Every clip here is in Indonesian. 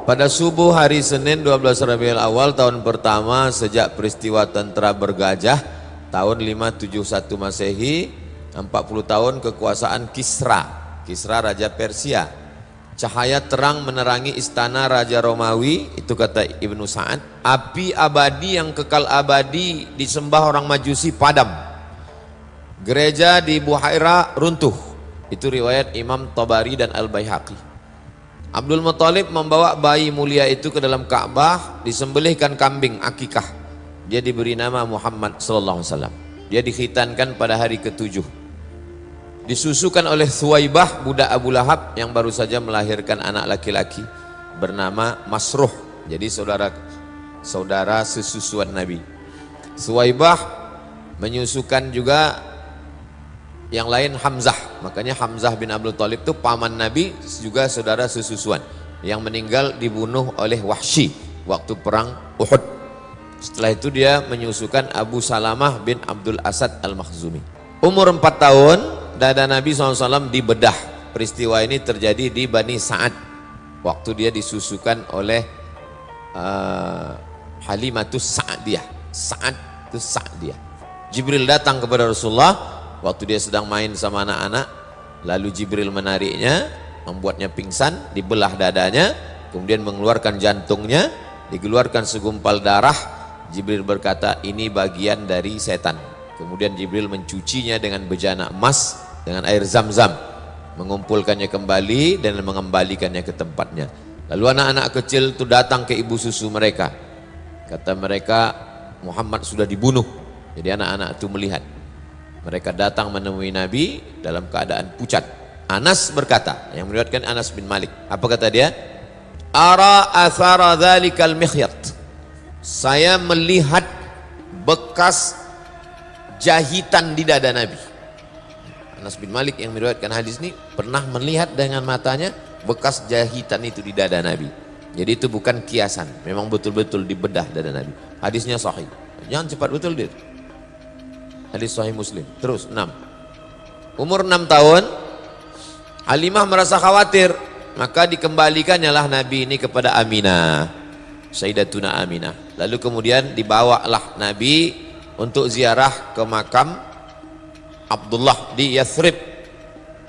Pada subuh hari Senin 12 Rabiul Awal tahun pertama sejak peristiwa tentara bergajah tahun 571 Masehi, 40 tahun kekuasaan Kisra Raja Persia. Cahaya terang menerangi istana Raja Romawi, itu kata Ibnu Sa'ad. Api abadi yang kekal abadi disembah orang Majusi padam. Gereja di Buhaira runtuh. Itu riwayat Imam Tabari dan Al-Baihaqi. Abdul Muthalib membawa bayi mulia itu ke dalam Ka'bah, disembelihkan kambing akikah. Dia diberi nama Muhammad sallallahu alaihi wasallam. Dia dikhitankan pada hari ke-7. Disusukan oleh Thuwaibah, budak Abu Lahab yang baru saja melahirkan anak laki-laki bernama Masruh. Jadi saudara sesusuan Nabi. Thuwaibah menyusukan juga yang lain Hamzah, makanya Hamzah bin Abdul Thalib itu paman Nabi, juga saudara sesusuan yang meninggal dibunuh oleh Wahsy waktu perang Uhud. Setelah itu dia menyusukan Abu Salamah bin Abdul Asad Al-Makhzumi. Umur 4 tahun dada Nabi SAW dibedah. Peristiwa ini terjadi di Bani Sa'ad waktu dia disusukan oleh Halimatus Sa'diyah. Sa'atus Sa'diyah. Jibril datang kepada Rasulullah waktu dia sedang main sama anak-anak, lalu Jibril menariknya, membuatnya pingsan, dibelah dadanya, kemudian mengeluarkan jantungnya, dikeluarkan segumpal darah. Jibril berkata, ini bagian dari setan. Kemudian Jibril mencucinya dengan bejana emas, dengan air zam-zam, mengumpulkannya kembali dan mengembalikannya ke tempatnya. Lalu anak-anak kecil itu datang ke ibu susu mereka. Kata mereka, Muhammad sudah dibunuh. Jadi anak-anak itu melihat. Mereka datang menemui Nabi dalam keadaan pucat. Anas berkata, yang meriwayatkan Anas bin Malik, apa kata dia? Ara athara dhalikal mikhyat. Saya melihat bekas jahitan di dada Nabi. Anas bin Malik yang meriwayatkan hadis ini pernah melihat dengan matanya bekas jahitan itu di dada Nabi. Jadi itu bukan kiasan, memang betul-betul dibedah dada Nabi. Hadisnya sahih. Jangan cepat betul dia. Hadis Sahih Muslim. Terus 6. Umur 6 tahun Halimah merasa khawatir, maka dikembalikannya lah Nabi ini kepada Aminah, Sayyidatuna Aminah. Lalu kemudian dibawalah Nabi untuk ziarah ke makam Abdullah di Yathrib.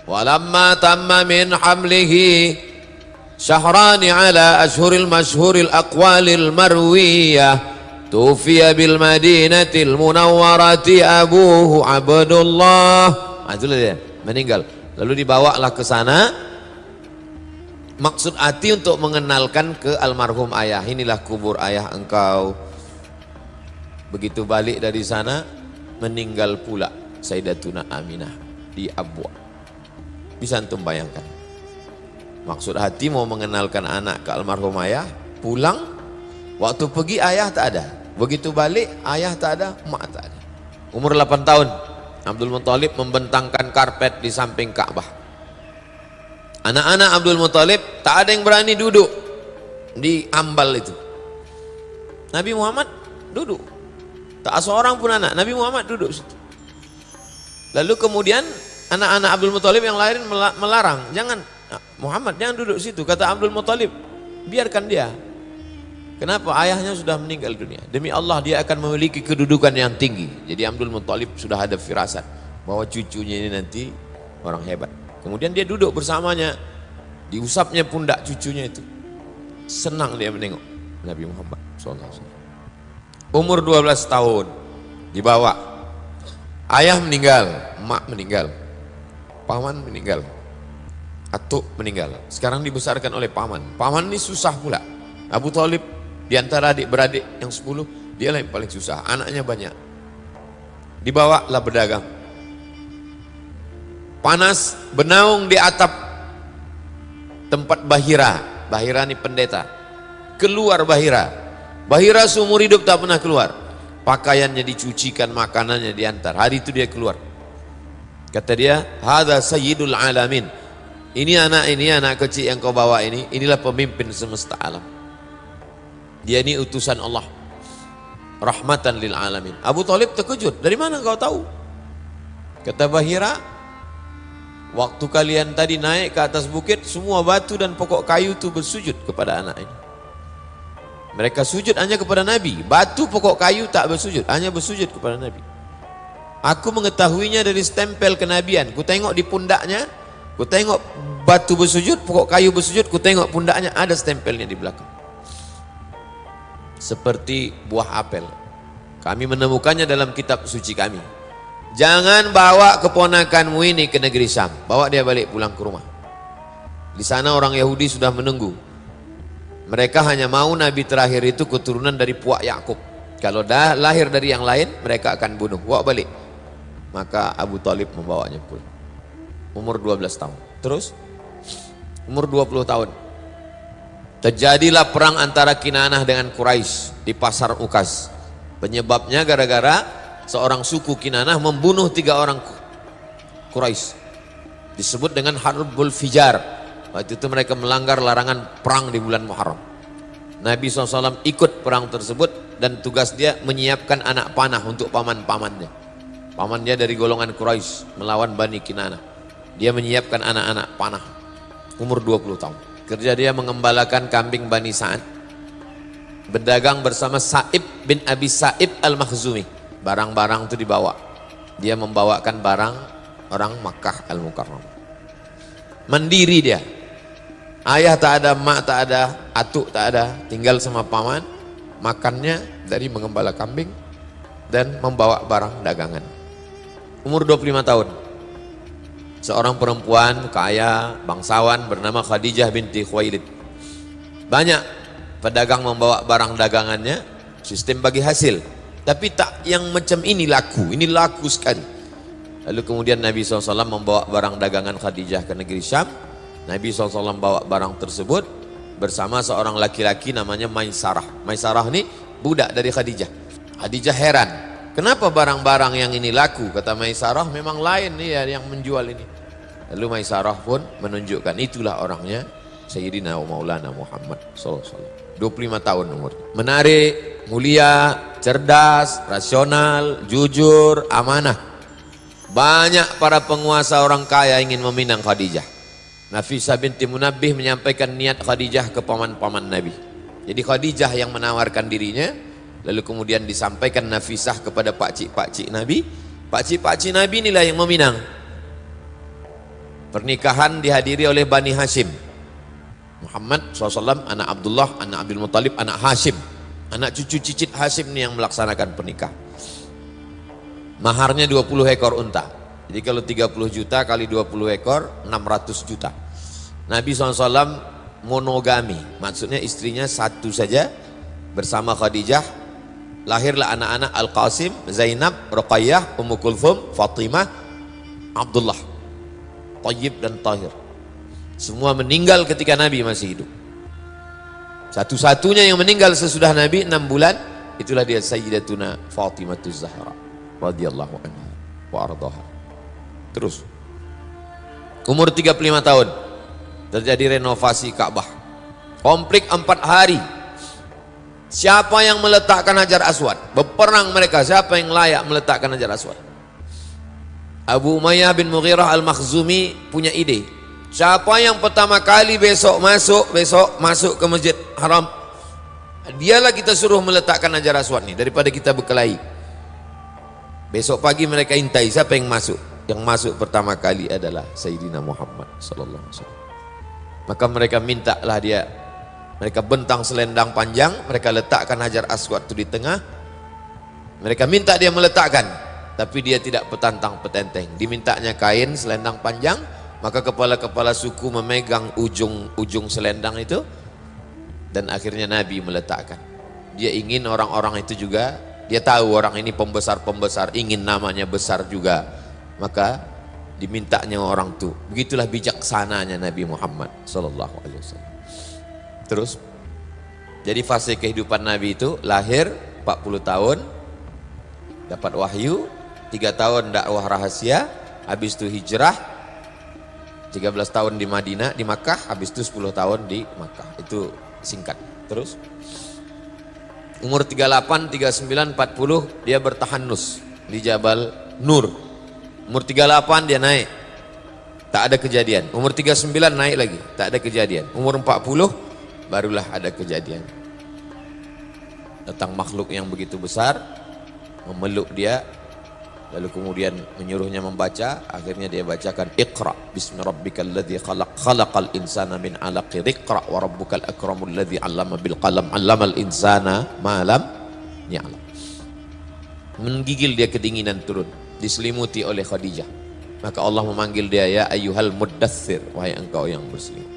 Walamma tamma min hamlihi syahrani ala ashhuril mashhuril aqwalil marwiyah tufiya bil madinatil munawwarati abuhu Abdullah. Itulah dia, meninggal. Lalu dibawalah ke sana, maksud hati untuk mengenalkan ke almarhum ayah. Inilah kubur ayah engkau. Begitu balik dari sana, meninggal pula Sayyidatuna Aminah di Abwa. Bisa antum bayangkan. Maksud hati mau mengenalkan anak ke almarhum ayah, pulang, waktu pergi ayah tak ada. Begitu balik ayah tak ada, mak tak ada. Umur 8 tahun Abdul Muthalib membentangkan karpet di samping Ka'bah. Anak-anak Abdul Muthalib tak ada yang berani duduk di ambal itu. Nabi Muhammad duduk, tak seorang pun anak. Nabi Muhammad duduk situ. Lalu kemudian anak-anak Abdul Muthalib yang lain melarang, jangan Muhammad jangan duduk situ. Kata Abdul Muthalib, biarkan dia. Kenapa? Ayahnya sudah meninggal dunia. Demi Allah dia akan memiliki kedudukan yang tinggi. Jadi Abdul Muthalib sudah ada firasat bahwa cucunya ini nanti orang hebat. Kemudian dia duduk bersamanya, diusapnya pundak cucunya itu. Senang dia menengok Nabi Muhammad SAW. Umur 12 tahun dibawa. Ayah meninggal, emak meninggal, paman meninggal, atuk meninggal. Sekarang dibesarkan oleh paman. Paman ini susah pula. Abu Thalib di antara adik-beradik yang 10, dia yang paling susah, anaknya banyak. Dibawalah berdagang. Panas, bernaung di atap tempat Bahira. Bahira ini pendeta. Keluar Bahira. Bahira seumur hidup tak pernah keluar. Pakaiannya dicucikan, makanannya diantar. Hari itu dia keluar. Kata dia, hadza sayyidul alamin. Ini anak kecil yang kau bawa ini, inilah pemimpin semesta alam. Dia ini utusan Allah, rahmatan lil alamin. Abu Thalib terkejut, dari mana kau tahu? Kata Bahira, waktu kalian tadi naik ke atas bukit, semua batu dan pokok kayu itu bersujud kepada anak ini. Mereka sujud hanya kepada Nabi. Batu, pokok kayu tak bersujud, hanya bersujud kepada Nabi. Aku mengetahuinya dari stempel kenabian. Ku tengok di pundaknya, ku tengok batu bersujud, pokok kayu bersujud, ku tengok pundaknya ada stempelnya di belakang. Seperti buah apel. Kami menemukannya dalam kitab suci kami. Jangan bawa keponakanmu ini ke negeri Syam. Bawa dia balik pulang ke rumah. Di sana orang Yahudi sudah menunggu. Mereka hanya mau Nabi terakhir itu keturunan dari puak Yakub. Kalau dah lahir dari yang lain, mereka akan bunuh. Bawa balik. Maka Abu Talib membawanya pulang. Umur 12 tahun. Terus, umur 20 tahun. Terjadilah perang antara Kinanah dengan Quraisy di pasar Ukas. Penyebabnya gara-gara seorang suku Kinanah membunuh 3 orang Quraisy. Disebut dengan Harbul Fijar. Waktu itu mereka melanggar larangan perang di bulan Muharram. Nabi SAW ikut perang tersebut dan tugas dia menyiapkan anak panah untuk paman-pamannya. Paman dia dari golongan Quraisy melawan Bani Kinanah. Dia menyiapkan anak-anak panah. Umur 20 tahun. Kerja dia mengembalakan kambing Bani Sa'ad. Berdagang bersama Sa'ib bin Abi Sa'ib Al-Makhzumi. Barang-barang itu dibawa. Dia membawakan barang orang Makkah Al-Mukarramah. Mandiri dia. Ayah tak ada, mak tak ada, atuk tak ada, tinggal sama paman. Makannya dari mengembala kambing dan membawa barang dagangan. Umur 25 tahun. Seorang perempuan kaya, bangsawan bernama Khadijah binti Khuwailid. Banyak pedagang membawa barang dagangannya, sistem bagi hasil. Tapi tak yang macam ini laku sekali. Lalu kemudian Nabi SAW membawa barang dagangan Khadijah ke negeri Syam. Nabi SAW bawa barang tersebut bersama seorang laki-laki namanya Maisarah. Maisarah ini budak dari Khadijah. Khadijah heran, kenapa barang-barang yang ini laku? Kata Maisarah, memang lain nih ya yang menjual ini. Lalu Maisarah pun menunjukkan itulah orangnya Sayyidina Maulana Muhammad SAW. 25 tahun umurnya. Menarik, mulia, cerdas, rasional, jujur, amanah. Banyak para penguasa orang kaya ingin meminang Khadijah. Nafisah binti Munabbih menyampaikan niat Khadijah ke paman-paman Nabi. Jadi Khadijah yang menawarkan dirinya, lalu kemudian disampaikan Nafisah kepada pakcik-pakcik Nabi. Pakcik-pakcik Nabi inilah yang meminang. Pernikahan dihadiri oleh Bani Hashim. Muhammad SAW, anak Abdullah, anak Abdul Muttalib, anak Hashim. Anak cucu cicit Hashim ini yang melaksanakan pernikahan. Maharnya 20 ekor unta. Jadi kalau 30 juta kali 20 ekor, 600 juta. Nabi SAW monogami, maksudnya istrinya satu saja bersama Khadijah. Lahirlah anak-anak Al-Qasim, Zainab, Ruqayyah, Ummu Kulthum, Fatimah, Abdullah, Tayyib dan Tahir. Semua meninggal ketika Nabi masih hidup. Satu-satunya yang meninggal sesudah Nabi 6 bulan, itulah dia Sayyidatuna Fatimah Zahra radhiyallahu anha wa ardhaha. Terus umur 35 tahun terjadi renovasi Ka'bah. Komplit 4 hari. Siapa yang meletakkan Hajar Aswad? Berperang mereka, siapa yang layak meletakkan Hajar Aswad? Abu Umayyah bin Mughirah Al-Makhzumi punya ide. Siapa yang pertama kali besok masuk ke Masjid Haram, dialah kita suruh meletakkan Hajar Aswad nih, daripada kita berkelahi. Besok pagi mereka intai siapa yang masuk. Yang masuk pertama kali adalah Sayyidina Muhammad sallallahu alaihi wasallam. Maka mereka mintalah dia, mereka bentang selendang panjang, mereka letakkan Hajar Aswad itu di tengah. Mereka minta dia meletakkan, tapi dia tidak petantang-petenteng. Dimintanya kain selendang panjang, maka kepala-kepala suku memegang ujung selendang itu, dan akhirnya Nabi meletakkan. Dia ingin orang-orang itu juga, dia tahu orang ini pembesar-pembesar, ingin namanya besar juga. Maka dimintanya orang itu. Begitulah bijaksananya Nabi Muhammad sallallahu alaihi wasallam. Terus jadi fase kehidupan Nabi itu lahir 40 tahun, dapat wahyu, 3 tahun dakwah rahasia, habis itu hijrah, 13 tahun di Madinah, di Makkah, habis itu 10 tahun di Makkah. Itu singkat. Terus umur 38, 39, 40 dia bertahanus di Jabal Nur. Umur 38 dia naik, tak ada kejadian. Umur 39 naik lagi, tak ada kejadian. Umur 40 barulah ada kejadian. Datang makhluk yang begitu besar, memeluk dia, lalu kemudian menyuruhnya membaca. Akhirnya dia bacakan, Iqra bismi rabbikal ladzi khalaq, khalaqal insana min 'alaq, Iqra wa rabbukal akramul ladzi 'allama bil qalam, 'allamal insana ma lam ya'lam. Menggigil dia kedinginan turun, diselimuti oleh Khadijah. Maka Allah memanggil dia, ya ayyuhal muddaththir, wahai engkau yang berselimut.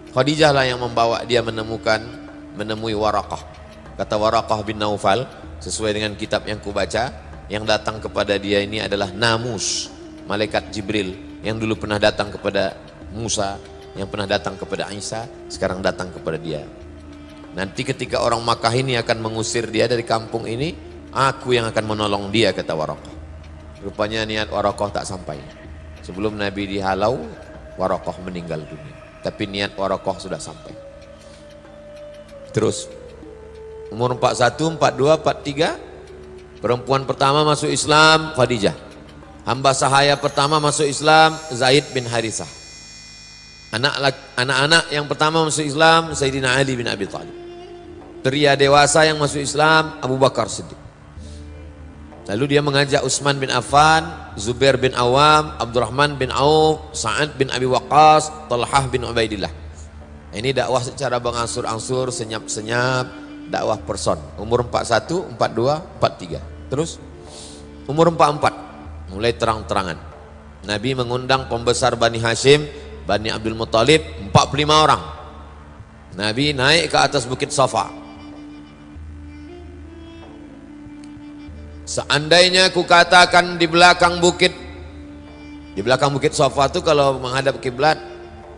Khadijah lah yang membawa dia menemui Waraqah. Kata Waraqah bin Naufal, sesuai dengan kitab yang kubaca, yang datang kepada dia ini adalah Namus, malaikat Jibril yang dulu pernah datang kepada Musa, yang pernah datang kepada Isa, sekarang datang kepada dia. Nanti ketika orang Makkah ini akan mengusir dia dari kampung ini, aku yang akan menolong dia, kata Waraqah. Rupanya niat Waraqah tak sampai. Sebelum Nabi dihalau, Waraqah meninggal dunia. Tapi niat Waraqah sudah sampai. Terus, umur 41, 42, 43, perempuan pertama masuk Islam, Khadijah. Hamba sahaya pertama masuk Islam, Zaid bin Harithah. Anak-anak yang pertama masuk Islam, Sayyidina Ali bin Abi Thalib. Pria dewasa yang masuk Islam, Abu Bakar Siddiq. Lalu dia mengajak Utsman bin Affan, Zubair bin Awam, Abdurrahman bin Auf, Sa'ad bin Abi Waqqas, Talhah bin Ubaidillah. Ini dakwah secara berangsur-angsur, senyap-senyap, dakwah person. Umur 41, 42, 43. Terus umur 44, mulai terang-terangan. Nabi mengundang pembesar Bani Hashim, Bani Abdul Muttalib, 45 orang. Nabi naik ke atas bukit Safa. Seandainya ku katakan di belakang bukit Safa itu kalau menghadap kiblat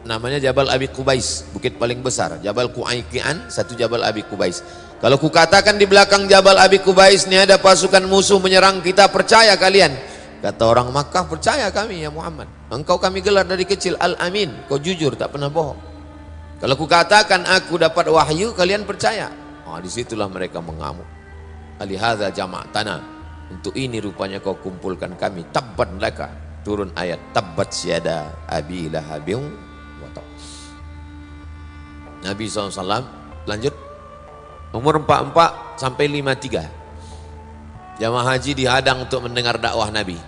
namanya Jabal Abi Qubais, bukit paling besar. Jabal Qu'aiqian, satu Jabal Abi Qubais. Kalau ku katakan di belakang Jabal Abi Qubais ini ada pasukan musuh menyerang kita, percaya kalian? Kata orang Makkah, percaya kami ya Muhammad. Engkau kami gelar dari kecil Al-Amin, kau jujur tak pernah bohong. Kalau ku katakan aku dapat wahyu, kalian percaya? Disitulah mereka mengamuk. Alihadza jama'tana. Untuk ini rupanya kau kumpulkan kami. Tabbat laka. Turun ayat tabbat syada abi lahabin wa tab. Nabi SAW lanjut. Umur 44 sampai 53. Jamaah haji dihadang untuk mendengar dakwah Nabi.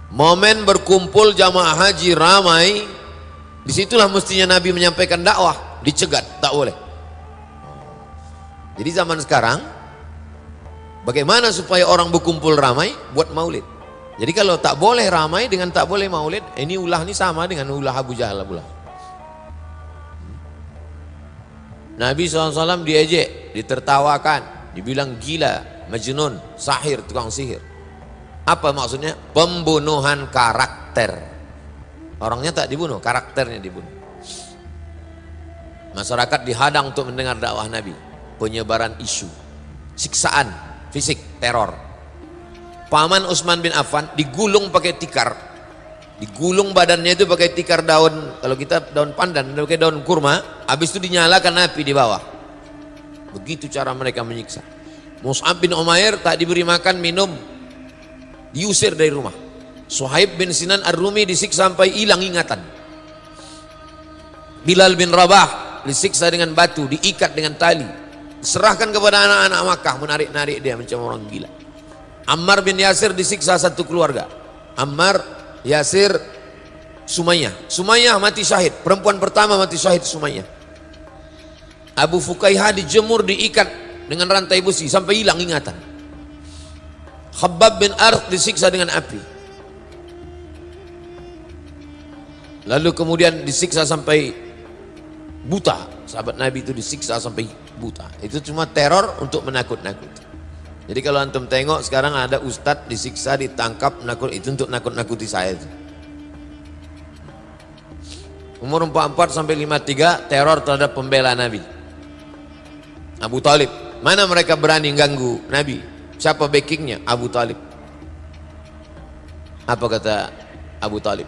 Momen berkumpul jamaah haji ramai, disitulah mestinya Nabi menyampaikan dakwah. Dicegat, tak boleh. Jadi zaman sekarang, bagaimana supaya orang berkumpul ramai? Buat maulid. Jadi kalau tak boleh ramai dengan tak boleh maulid, ini ulah ini sama dengan ulah Abu Jahal. Nabi SAW diejek, ditertawakan, dibilang gila, majnun, sahir, tukang sihir. Apa maksudnya? Pembunuhan karakter. Orangnya tak dibunuh, karakternya dibunuh. Masyarakat dihadang untuk mendengar dakwah Nabi. Penyebaran isu, siksaan fisik, teror. Paman Utsman bin Affan digulung pakai tikar, digulung badannya itu pakai tikar daun, kalau kita daun pandan, pakai daun kurma, habis itu dinyalakan api di bawah. Begitu cara mereka menyiksa. Mus'ab bin Umair tak diberi makan minum, diusir dari rumah. Suhaib bin Sinan Ar-Rumi disiksa sampai hilang ingatan. Bilal bin Rabah disiksa dengan batu, diikat dengan tali, serahkan kepada anak-anak Makkah, menarik-narik dia macam orang gila. Ammar bin Yasir disiksa satu keluarga. Ammar, Yasir, Sumayyah. Sumayyah mati syahid, perempuan pertama mati syahid Sumayyah. Abu Fukaihah dijemur, diikat dengan rantai besi sampai hilang ingatan. Khabbab bin Arth disiksa dengan api. Lalu kemudian disiksa sampai buta. Sahabat Nabi itu disiksa sampai buta. Itu cuma teror untuk menakut-nakuti. Jadi kalau antum tengok sekarang ada ustadz disiksa, ditangkap, menakut, itu untuk nakut-nakuti saya itu. Umur 44 sampai 53 teror terhadap pembela Nabi. Abu Talib. Mana mereka berani ganggu Nabi? Siapa backingnya? Abu Talib. Apa kata Abu Talib?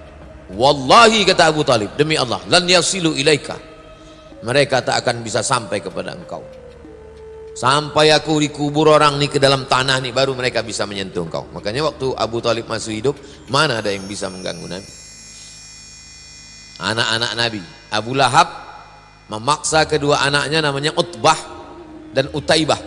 Wallahi, kata Abu Talib, demi Allah, lan yasilu ilaika. Mereka tak akan bisa sampai kepada engkau. Sampai aku dikubur orang nih ke dalam tanah nih, baru mereka bisa menyentuh engkau. Makanya waktu Abu Talib masih hidup, mana ada yang bisa mengganggu Nabi? Anak-anak Nabi, Abu Lahab memaksa kedua anaknya namanya Utbah dan Utaibah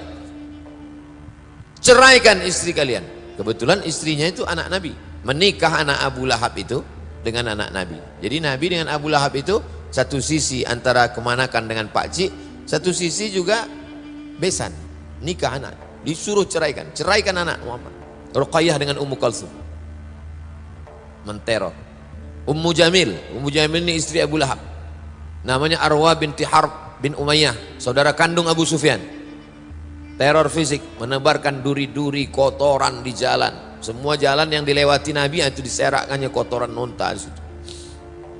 ceraikan istri kalian. Kebetulan istrinya itu anak Nabi, menikah anak Abu Lahab itu dengan anak Nabi. Jadi Nabi dengan Abu Lahab itu satu sisi antara kemanakan dengan pakcik, satu sisi juga besan, nikah anak, disuruh ceraikan anak Muhammad. Ruqayyah dengan Ummu Kalsum menteror. Ummu Jamil ini istri Abu Lahab, namanya Arwa binti Harb bin Umayyah, saudara kandung Abu Sufyan. Teror fisik, menebarkan duri-duri kotoran di jalan. Semua jalan yang dilewati Nabi itu diserakkannya kotoran unta di situ.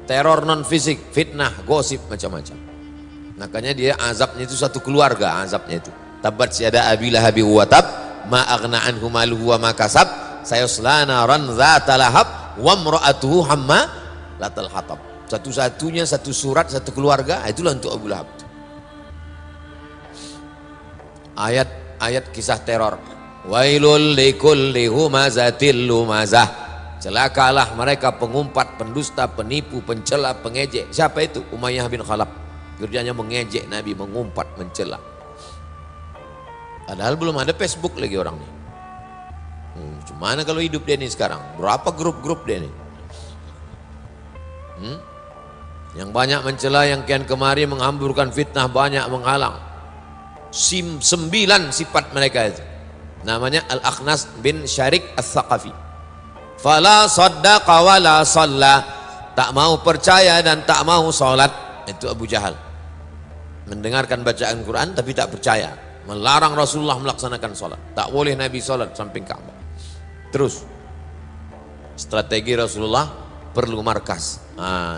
Teror non fisik, fitnah, gosip, macam-macam. Makanya dia azabnya itu satu keluarga, azabnya itu. Tabat siada abi lahabi wa tab, ma aghna anhu maluhu wa ma kasab, sayasla naran dzata lahab wa imra'atuhu hamma latal hatab. Satu-satunya satu surat, satu keluarga, itulah untuk Abu Lahab. Ayat kisah teror. Wailul likulli humazatil lumazah. Celakalah mereka pengumpat, pendusta, penipu, pencela, pengejek. Siapa itu? Umayyah bin Khalaf. Kerjanya mengejek Nabi, mengumpat, mencela. Padahal belum ada Facebook lagi orang ini. Gimana kalau hidup dia ini sekarang? Berapa grup-grup dia ini? Yang banyak mencela, yang kian kemari menghamburkan fitnah, banyak menghalang. 9 sifat mereka itu. Namanya Al-Akhnas bin Syarik Al-Thaqafi. Fala saddaqa wa la shalla. Tak mau percaya dan tak mau salat. Itu Abu Jahal. Mendengarkan bacaan Quran tapi tak percaya. Melarang Rasulullah melaksanakan salat. Tak boleh Nabi salat samping Ka'bah. Terus strategi Rasulullah perlu markas.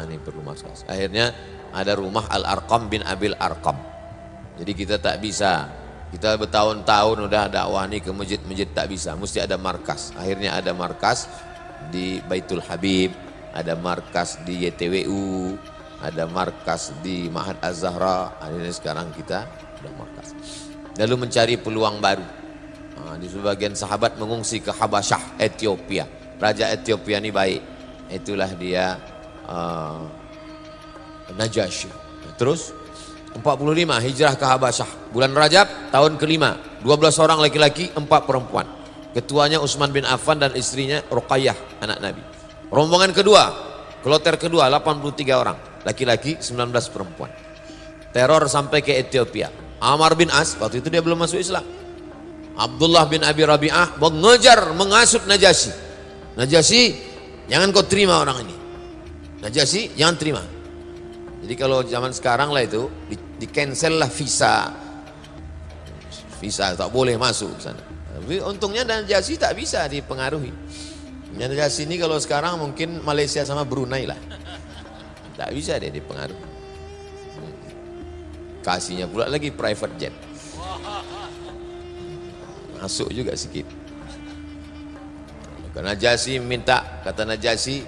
Ini perlu markas. Akhirnya ada rumah Al-Arqam bin Abil Arqam. Jadi kita tak bisa, kita bertahun-tahun udah dakwah nih ke masjid-masjid tak bisa, mesti ada markas. Akhirnya ada markas di Baitul Habib, ada markas di YTWU, ada markas di Ma'had Az-Zahra. Akhirnya sekarang kita udah markas. Lalu mencari peluang baru. Di sebagian sahabat mengungsi ke Habasyah, Ethiopia. Raja Ethiopia ini baik, itulah dia Najasyi. Terus 45 hijrah ke Habasyah, bulan Rajab tahun kelima, 12 orang laki-laki, 4 perempuan. Ketuanya Utsman bin Affan dan istrinya Ruqayyah, anak Nabi. Rombongan kedua, kloter kedua, 83 orang laki-laki, 19 perempuan. Teror sampai ke Ethiopia. Amr bin As, waktu itu dia belum masuk Islam. Abdullah bin Abi Rabi'ah mengejar, menghasut Najasyi. Najasyi, jangan kau terima orang ini. Najasyi, jangan terima. Jadi kalau zaman sekarang lah itu di cancel lah visa tak boleh masuk ke sana. Tapi untungnya Najasyi tak bisa dipengaruhi. Najasyi ini kalau sekarang mungkin Malaysia sama Brunei lah, tak bisa dia dipengaruhi. Kasihnya pula lagi private jet, masuk juga sedikit. Najasyi minta, kata Najasyi,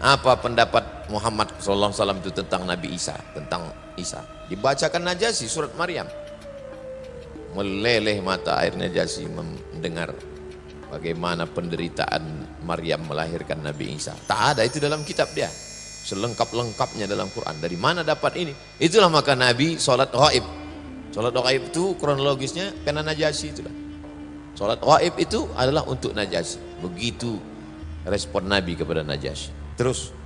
apa pendapat Muhammad SAW itu tentang Nabi Isa, tentang Isa. Dibacakan Najasyi surat Maryam. Meleleh mata air Najasyi mendengar bagaimana penderitaan Maryam melahirkan Nabi Isa. Tak ada itu dalam kitab dia. Selengkap-lengkapnya dalam Quran. Dari mana dapat ini? Itulah maka Nabi sholat ghaib. Sholat ghaib itu kronologisnya karena Najasyi itulah. Sholat ghaib itu adalah untuk Najasyi. Begitu respon Nabi kepada Najasyi. Terus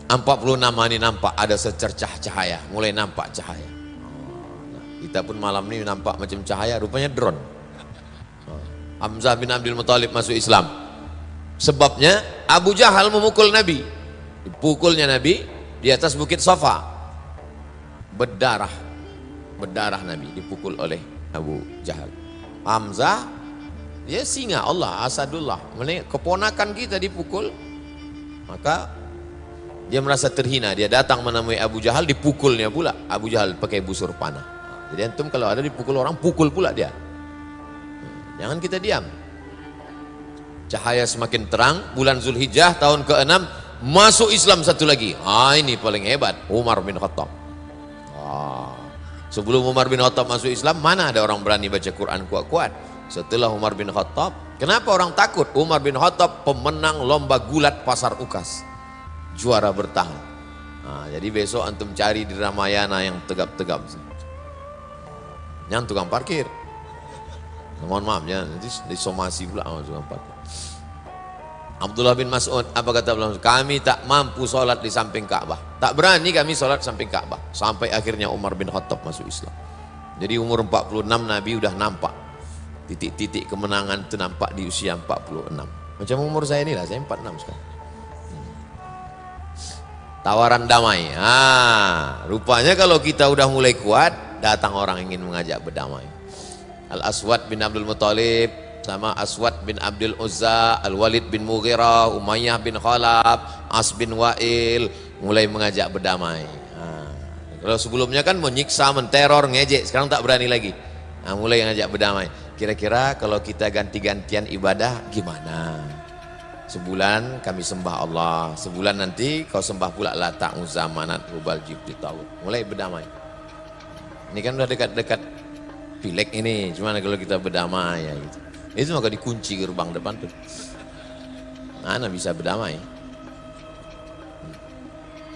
46 hari nampak ada secercah cahaya, mulai nampak cahaya. Kita pun malam ini nampak macam cahaya, rupanya drone. Hamzah bin Abdul Muthalib masuk Islam. Sebabnya Abu Jahal memukul Nabi. Dipukulnya Nabi di atas bukit Safa. Berdarah Nabi dipukul oleh Abu Jahal. Hamzah dia singa Allah, Asadullah. Keponakan kita dipukul, maka dia merasa terhina. Dia datang menemui Abu Jahal, dipukulnya pula. Abu Jahal pakai busur panah. Jadi antum kalau ada dipukul orang, pukul pula dia. Jangan kita diam. Cahaya semakin terang, bulan Zulhijjah tahun ke-6 masuk Islam satu lagi. Ini paling hebat, Umar bin Khattab. Sebelum Umar bin Khattab masuk Islam, mana ada orang berani baca Quran kuat-kuat? Setelah Umar bin Khattab, kenapa orang takut? Umar bin Khattab pemenang lomba gulat pasar Ukas, juara bertahan. Jadi besok antum cari di Ramayana yang tegap-tegap, yang tukang parkir. Mohon maaf ya, nanti disomasi pula sama empat. Abdullah bin Mas'ud, apa kata Abdullah? Kami tak mampu sholat di samping Ka'bah. Tak berani kami sholat samping Ka'bah. Sampai akhirnya Umar bin Khattab masuk Islam. Jadi umur 46 Nabi udah nampak. Titik-titik kemenangan itu nampak di usia 46. Macam umur saya ini lah, saya 46 sekarang. Tawaran damai. Rupanya kalau kita udah mulai kuat, datang orang ingin mengajak berdamai. Al-Aswad bin Abdul Muttalib sama Aswad bin Abdul Uzza, Al-Walid bin Mughirah, Umayyah bin Khalaf, As bin Wa'il mulai mengajak berdamai. Kalau sebelumnya kan menyiksa, menteror, ngejek, sekarang tak berani lagi. Mulai ngajak berdamai. Kira-kira kalau kita ganti-gantian ibadah gimana? Sebulan kami sembah Allah, sebulan nanti kau sembah pula Lata, Uzza, Manat, Hubal, Jibti, Tawud. Mulai berdamai. Ini kan udah dekat-dekat Pileg ini, gimana kalau kita berdamai ya gitu. Itu maka dikunci gerbang depan tuh. Mana bisa berdamai?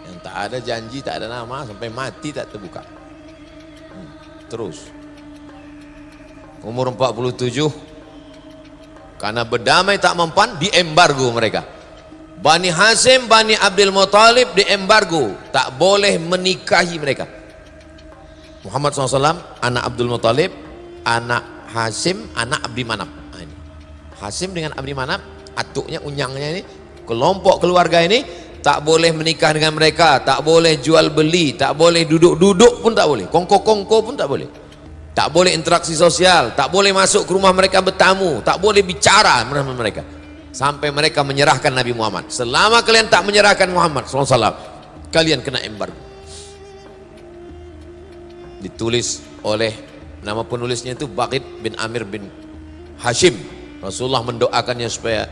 Yang tak ada janji, tak ada nama, sampai mati tak terbuka. Terus. Umur 47, karena berdamai tak mempan, diembargo mereka. Bani Hasim, Bani Abdul Muttalib diembargo, tak boleh menikahi mereka. Muhammad SAW, anak Abdul Muttalib, anak Hasim, anak Abdi Manaf. Hasim dengan Abdi Manaf, atuknya, unyangnya ini, kelompok keluarga ini, tak boleh menikah dengan mereka, tak boleh jual beli, tak boleh duduk-duduk pun tak boleh, kongko-kongko pun tak boleh. Tak boleh interaksi sosial, tak boleh masuk ke rumah mereka bertamu, tak boleh bicara dengan mereka. Sampai mereka menyerahkan Nabi Muhammad. Selama kalian tak menyerahkan Muhammad SAW, kalian kena embargo. Ditulis oleh, nama penulisnya itu Baqid bin Amir bin Hashim. Rasulullah mendoakannya supaya,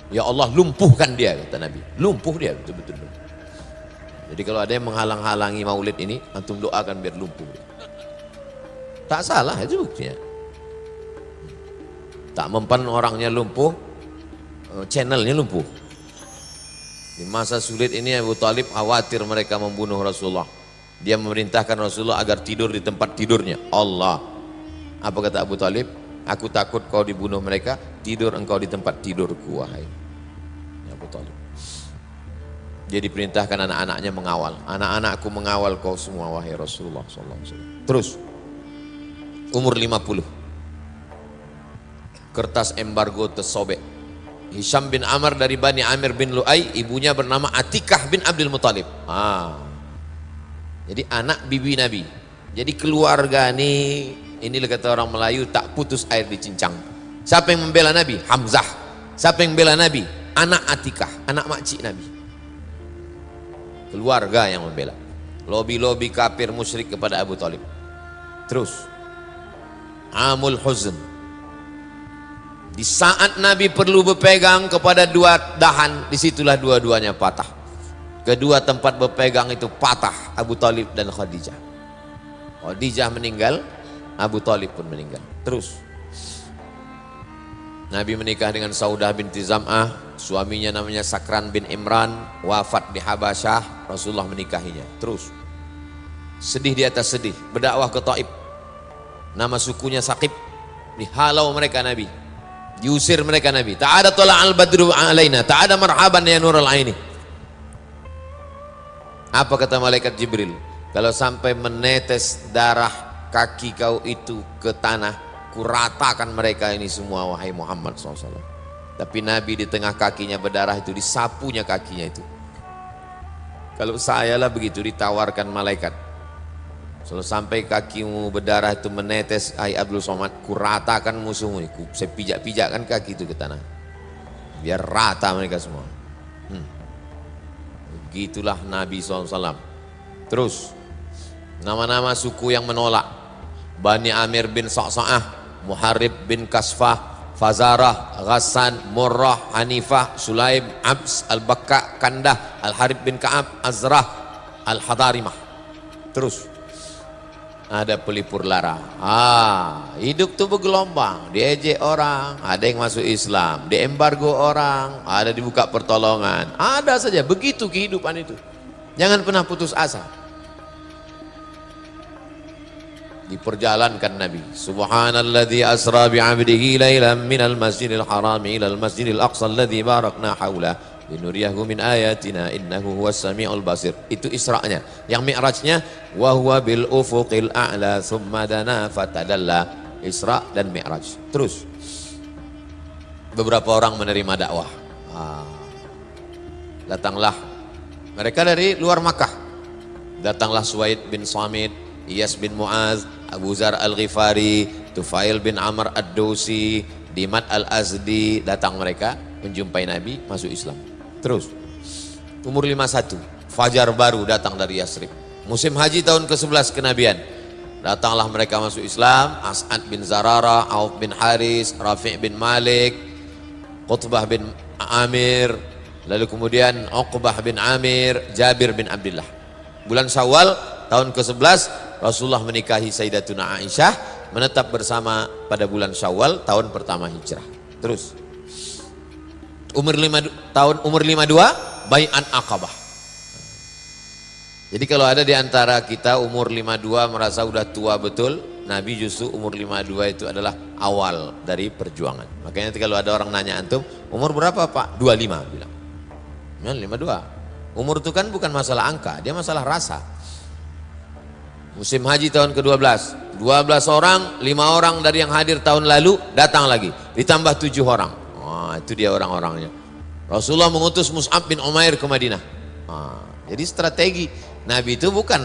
ya Allah lumpuhkan dia, kata Nabi. Lumpuh dia, betul-betul. Jadi kalau ada yang menghalang-halangi maulid ini, antum doakan biar lumpuh dia. Tak salah itu buktinya. Tak mempan orangnya lumpuh, channelnya lumpuh. Di masa sulit ini Abu Talib khawatir mereka membunuh Rasulullah. Dia memerintahkan Rasulullah agar tidur di tempat tidurnya. Allah. Apa kata Abu Talib? Aku takut kau dibunuh mereka, tidur engkau di tempat tidurku, wahai Abu Talib. Dia diperintahkan anak-anaknya mengawal. Anak-anakku mengawal kau semua, wahai Rasulullah SAW. Terus. Umur 50, kertas embargo tersobek. Hisham bin Amr dari Bani Amir bin Lu'ay, ibunya bernama Atikah bin Abdul Muttalib. Jadi anak bibi Nabi. Jadi keluarga inilah kata orang Melayu, tak putus air di cincang. Siapa yang membela Nabi? Hamzah. Siapa yang membela Nabi? Anak Atikah, anak makcik Nabi. Keluarga yang membela. Lobi-lobi kafir musyrik kepada Abu Talib. Terus Amul Huzn, di saat Nabi perlu berpegang kepada dua dahan, disitulah dua-duanya patah. Kedua tempat berpegang itu patah, Abu Talib dan Khadijah. Khadijah meninggal, Abu Talib pun meninggal. Terus Nabi menikah dengan Saudah binti Zam'ah, suaminya namanya Sakran bin Imran, wafat di Habasyah, Rasulullah menikahinya. Terus sedih di atas sedih, berdakwah ke Taif. Nama sukunya Saqib, dihalau mereka Nabi, diusir mereka Nabi. Tak ada tola'al badru alaina, tak ada marhaban ya nurul aini. Apa kata malaikat Jibril? Kalau sampai menetes darah kaki kau itu ke tanah, kuratakan mereka ini semua, wahai Muhammad SAW. Tapi Nabi di tengah kakinya berdarah itu, disapunya kakinya itu. Kalau saya lah begitu ditawarkan malaikat, kalau sampai kakimu berdarah itu menetes, hai Abdul Somad, kuratakan musuhmu. Saya pijak-pijakkan kaki itu ke tanah, biar rata mereka semua. Begitulah Nabi SAW. Terus nama-nama suku yang menolak: Bani Amir bin Sa'sa'ah, Muharib bin Kasfah, Fazarah, Ghassan, Murrah, Hanifah, Sulaim, Abs, Al-Bakka, Kandah, Al-Harib bin Ka'ab, Azrah, Al-Hadarimah. Terus ada pelipur lara. Hidup tuh bergelombang, diejek orang, ada yang masuk Islam, diembargo orang, ada dibuka pertolongan, ada saja. Begitu kehidupan itu. Jangan pernah putus asa. diperjalankan Nabi. Subhanalladzi asra bi'abdihi lailan minal masjidil haram ilal masjidil aqsa alladzi barakna haula linuriyahu min ayatina innahu huwas samiul basir. Itu Isra'nya. Yang Mi'rajnya wa huwa bil ufuqil a'la thumma dana fatadalla. Isra dan Mi'raj. Terus beberapa orang menerima dakwah. Datanglah mereka dari luar Makkah. Datanglah Suwaid bin Samit, Iyas bin Mu'az, Abu Zar al-Ghifari, Tufail bin Amr ad-Dausi, Dimat al-Azdi. Datang mereka menjumpai Nabi, masuk Islam. Terus umur 51, fajar baru datang dari Yasrib. Musim haji tahun ke-11 kenabian. Datanglah mereka masuk Islam. As'ad bin Zarara, Auf bin Haris, Rafi' bin Malik, Qutbah bin Amir, lalu kemudian Uqbah bin Amir, Jabir bin Abdullah. Bulan Syawal tahun ke-11 Rasulullah menikahi Sayyidatuna Aisyah, menetap bersama pada bulan Syawal tahun pertama hijrah. Terus umur 52 bai'at Aqabah. Jadi kalau ada di antara kita umur 52 merasa udah tua betul, Nabi justru umur 52 itu adalah awal dari perjuangan. Makanya kalau ada orang nanya antum, umur berapa Pak? 25 bilang. Ya, 52. Umur itu kan bukan masalah angka, dia masalah rasa. Musim haji tahun ke-12, 12 orang, 5 orang dari yang hadir tahun lalu datang lagi, ditambah 7 orang. Itu dia orang-orangnya. Rasulullah mengutus Mus'ab bin Umair ke Madinah. Jadi strategi Nabi itu bukan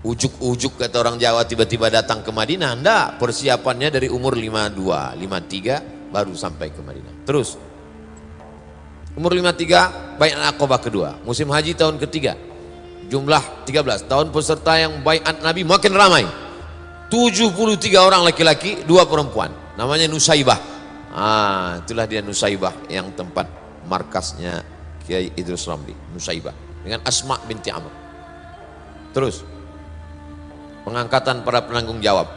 ujuk-ujuk kata orang Jawa tiba-tiba datang ke Madinah. Enggak, persiapannya dari umur 52, 53 baru sampai ke Madinah. Terus umur 53 bai'at Aqabah kedua, musim haji tahun ketiga, jumlah 13, tahun peserta yang bai'at Nabi makin ramai. 73 orang laki-laki, 2 perempuan. Namanya Nusaibah. Itulah dia Nusaibah yang tempat markasnya Kiai Idrus Ramli. Nusaibah dengan Asma binti Amr. Terus pengangkatan para penanggung jawab.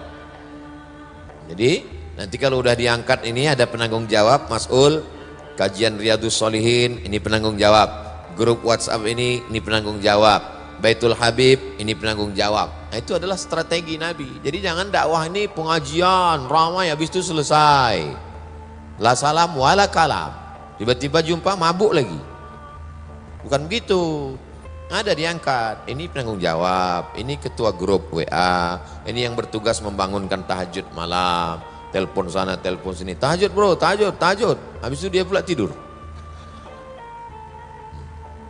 Jadi nanti kalau udah diangkat ini ada penanggung jawab, mas'ul kajian Riyadus Shalihin, ini penanggung jawab. Grup WhatsApp ini penanggung jawab. Baitul Habib, ini penanggung jawab. Nah, itu adalah strategi Nabi. Jadi jangan dakwah ini pengajian, ramai habis itu selesai. La salam wala kalam. Tiba-tiba jumpa mabuk lagi. Bukan begitu. Ada diangkat, ini penanggung jawab, ini ketua grup WA, ini yang bertugas membangunkan tahajud malam. Telepon sana, telepon sini. Tahajud bro, tahajud. Habis itu dia pula tidur.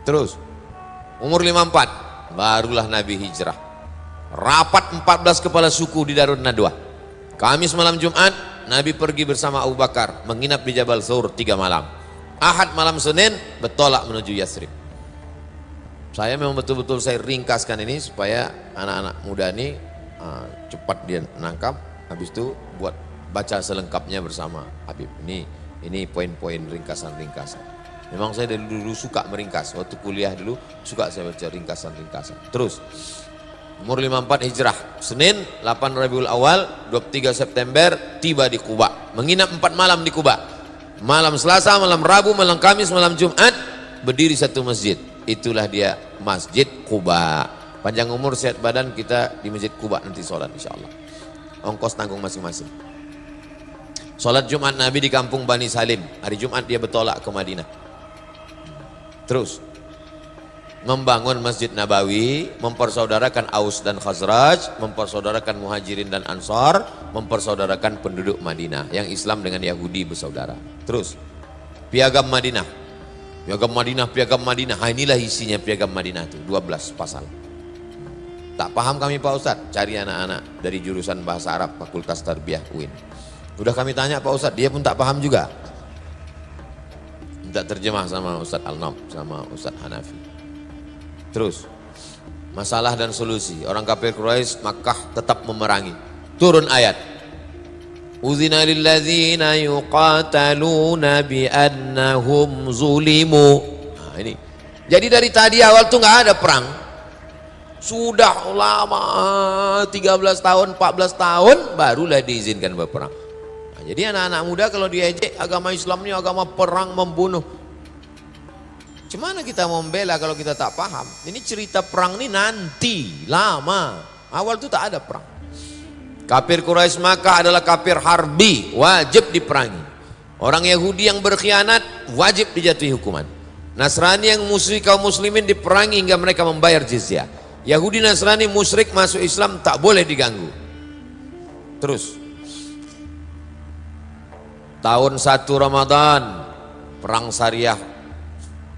Terus umur 54 barulah Nabi hijrah. Rapat 14 kepala suku di Darun Nadwah. Kamis malam Jumat Nabi pergi bersama Abu Bakar menginap di Jabal Thawr 3 malam. Ahad malam Senin bertolak menuju Yasrib. Saya memang betul-betul saya ringkaskan ini supaya anak-anak muda ini cepat dia nangkap. Habis itu buat baca selengkapnya bersama Habib. Ini poin-poin ringkasan-ringkasan. Memang saya dari dulu suka meringkas. Waktu kuliah dulu suka saya baca ringkasan-ringkasan. Terus umur 54 hijrah. Senin 8 Rabiul Awal 23 September tiba di Kuba. Menginap 4 malam di Kuba. Malam Selasa, malam Rabu, malam Kamis, malam Jumat berdiri satu masjid. Itulah dia Masjid Kuba. Panjang umur sehat badan kita di Masjid Kuba nanti sholat insyaallah. Ongkos tanggung masing-masing. Sholat Jumat Nabi di kampung Bani Salim. Hari Jumat dia bertolak ke Madinah. Terus membangun Masjid Nabawi, mempersaudarakan Aus dan Khazraj, mempersaudarakan Muhajirin dan Ansar, mempersaudarakan penduduk Madinah yang Islam dengan Yahudi bersaudara. Terus Piagam Madinah. Piagam Madinah. Inilah isinya Piagam Madinah itu 12 pasal. Tak paham kami Pak Ustadz, cari anak-anak dari jurusan bahasa Arab Fakultas Tarbiyah UIN. Udah kami tanya Pak Ustadz, dia pun tak paham juga. Minta terjemah sama Ustadz Al-Nam, sama Ustadz Hanafi. Terus masalah dan solusi. Orang kafir Quraisy Makkah tetap memerangi. Turun ayat. Uzina lilladzina yuqataluna biannahum zulimu. Nah ini. Jadi dari tadi awal tuh nggak ada perang. Sudah lama 13 tahun, 14 tahun barulah diizinkan berperang. Nah, jadi anak-anak muda kalau diejek agama Islam ini agama perang membunuh. Gimana kita mau membela kalau kita tak paham? Ini cerita perang ini nanti lama. Awal tuh tak ada perang. Kafir Quraisy Makkah adalah kafir harbi, wajib diperangi. Orang Yahudi yang berkhianat wajib dijatuhi hukuman. Nasrani yang musuhi kaum muslimin diperangi hingga mereka membayar jizyah. Yahudi Nasrani musyrik masuk Islam tak boleh diganggu. Terus tahun 1 Ramadan perang Syariah,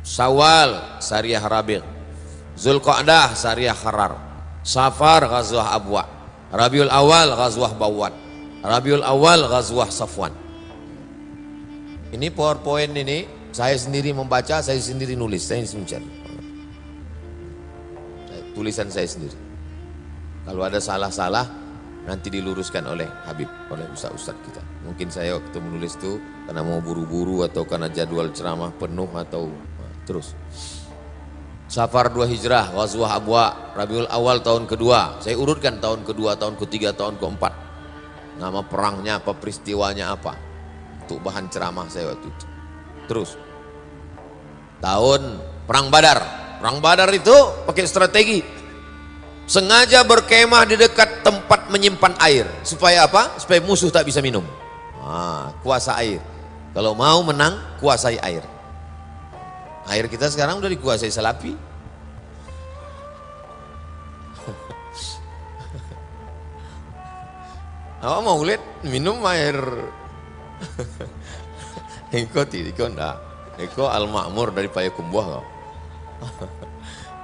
Syawal Syariah Rabi', Zulqa'dah Syariah Harar, Safar Ghazwah Abwa, Rabiul Awal Ghazwah Bawat, Rabiul Awal Ghazwah Safwan. Ini PowerPoint ini saya sendiri membaca, saya sendiri nulis, saya mencari. Tulisan saya sendiri. Kalau ada salah-salah nanti diluruskan oleh Habib, oleh ustaz-ustaz kita. Mungkin saya waktu menulis itu karena mau buru-buru atau karena jadwal ceramah penuh atau terus. Safar 2 Hijrah, Ghazwah Abwa, Rabiul Awal tahun kedua. Saya urutkan tahun kedua, tahun ketiga, tahun keempat. Nama perangnya apa, peristiwanya apa. Untuk bahan ceramah saya waktu itu. Terus tahun Perang Badar. Perang Badar itu pakai strategi. Sengaja berkemah di dekat tempat menyimpan air. Supaya apa? Supaya musuh tak bisa minum. Kuasa air. Kalau mau menang, kuasai air. Air kita sekarang udah dikuasai Salafi. Awak mau lihat minum air Eko enggak. Eko Al-Ma'mur dari Payakumbuh kau.